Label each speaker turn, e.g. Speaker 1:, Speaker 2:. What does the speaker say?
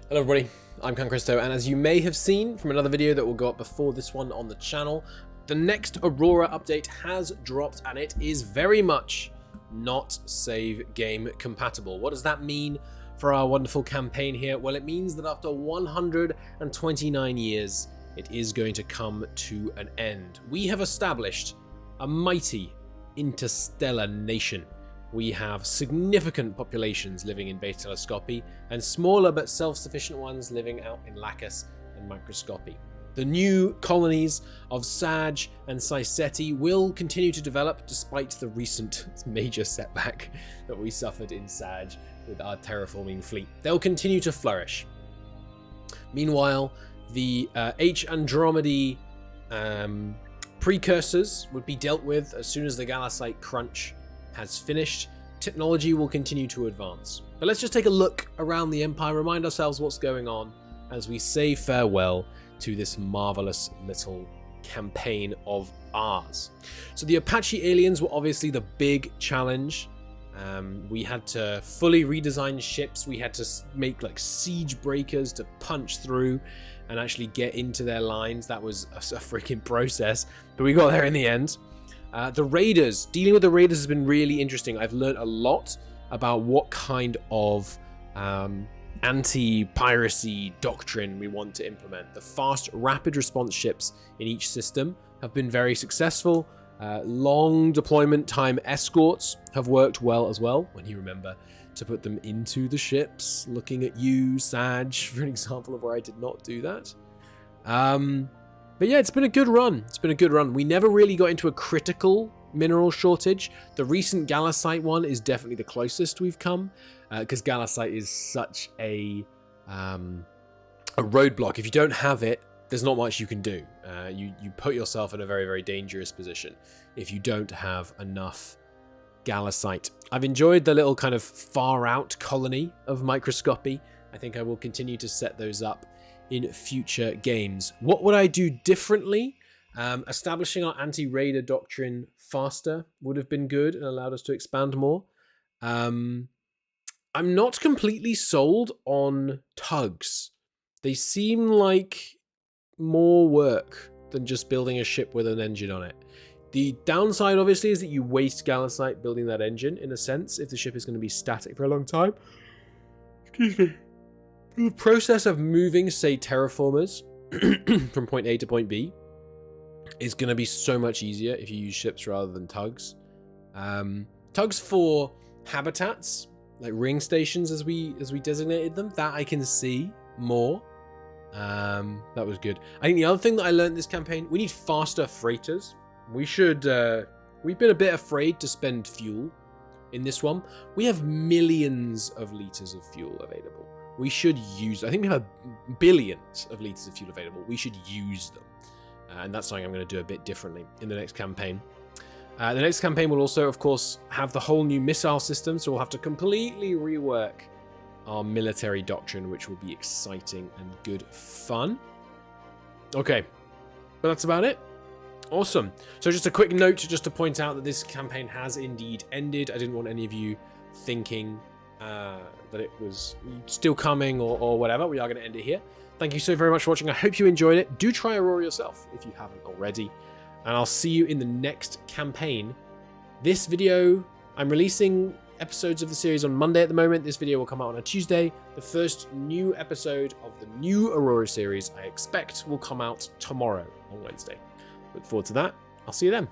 Speaker 1: Hello everybody, I'm Christo, and as you may have seen from another video that will go up before this one on the channel, the next Aurora update has dropped and it is very much not save game compatible. What does that mean for our wonderful campaign here? Well, it means that after 129 years, it is going to come to an end. We have established a mighty interstellar nation. We have significant populations living in Beta Telescopy and smaller but self-sufficient ones living out in Lacus and Microscopy. The new colonies of Sag and Syseti will continue to develop despite the recent major setback that we suffered in Sag with our terraforming fleet. They'll continue to flourish. Meanwhile, the H Andromedy precursors would be dealt with as soon as the Galasite crunch has finished. Technology will continue to advance. But let's just take a look around the Empire, remind ourselves what's going on as we say farewell to this marvelous little campaign of ours. So the Apache aliens were obviously the big challenge. We had to fully redesign ships. We had to make like siege breakers to punch through and actually get into their lines. That was a freaking process, but we got there in the end. The Raiders, dealing with the Raiders has been really interesting. I've learned a lot about what kind of anti-piracy doctrine we want to implement. The fast, rapid response ships in each system have been very successful. Long deployment time escorts have worked well as well, when you remember to put them into the ships. Looking at you, Sag, for an example of where I did not do that. But yeah, it's been a good run. It's been a good run. We never really got into a critical mineral shortage. The recent Galasite one is definitely the closest we've come, because Galasite is such a roadblock. If you don't have it, there's not much you can do. You put yourself in a very, very dangerous position if you don't have enough Galasite. I've enjoyed the little kind of far out colony of Microscopy. I think I will continue to set those up in future games. What would I do differently? Establishing our anti-raider doctrine faster would have been good and allowed us to expand more. I'm not completely sold on tugs. They seem like more work than just building a ship with an engine on it. The downside, obviously, is that you waste Galasite building that engine, in a sense, if the ship is going to be static for a long time. Excuse me. The process of moving, say, terraformers from point A to point B is going to be so much easier if you use ships rather than tugs. Tugs for habitats, like ring stations as we designated them, that I can see more. That was good. I think the other thing that I learned this campaign, we need faster freighters. We should, we've been a bit afraid to spend fuel in this one. We have millions of liters of fuel available. We should use, I think we have billions of liters of fuel available. We should use them. And that's something I'm going to do a bit differently in the next campaign. The next campaign will also, of course, have the whole new missile system. So we'll have to completely rework our military doctrine, which will be exciting and good fun. Okay, but that's about it. Awesome. So just a quick note just to point out that this campaign has indeed ended. I didn't want any of you thinking that it was still coming or whatever. We are going to end it here. Thank you so very much for watching. I hope you enjoyed it. Do try Aurora yourself if you haven't already. And I'll see you in the next campaign. This video, I'm releasing episodes of the series on Monday at the moment. This video will come out on a Tuesday. The first new episode of the new Aurora series, I expect, will come out tomorrow on Wednesday. Look forward to that. I'll see you then.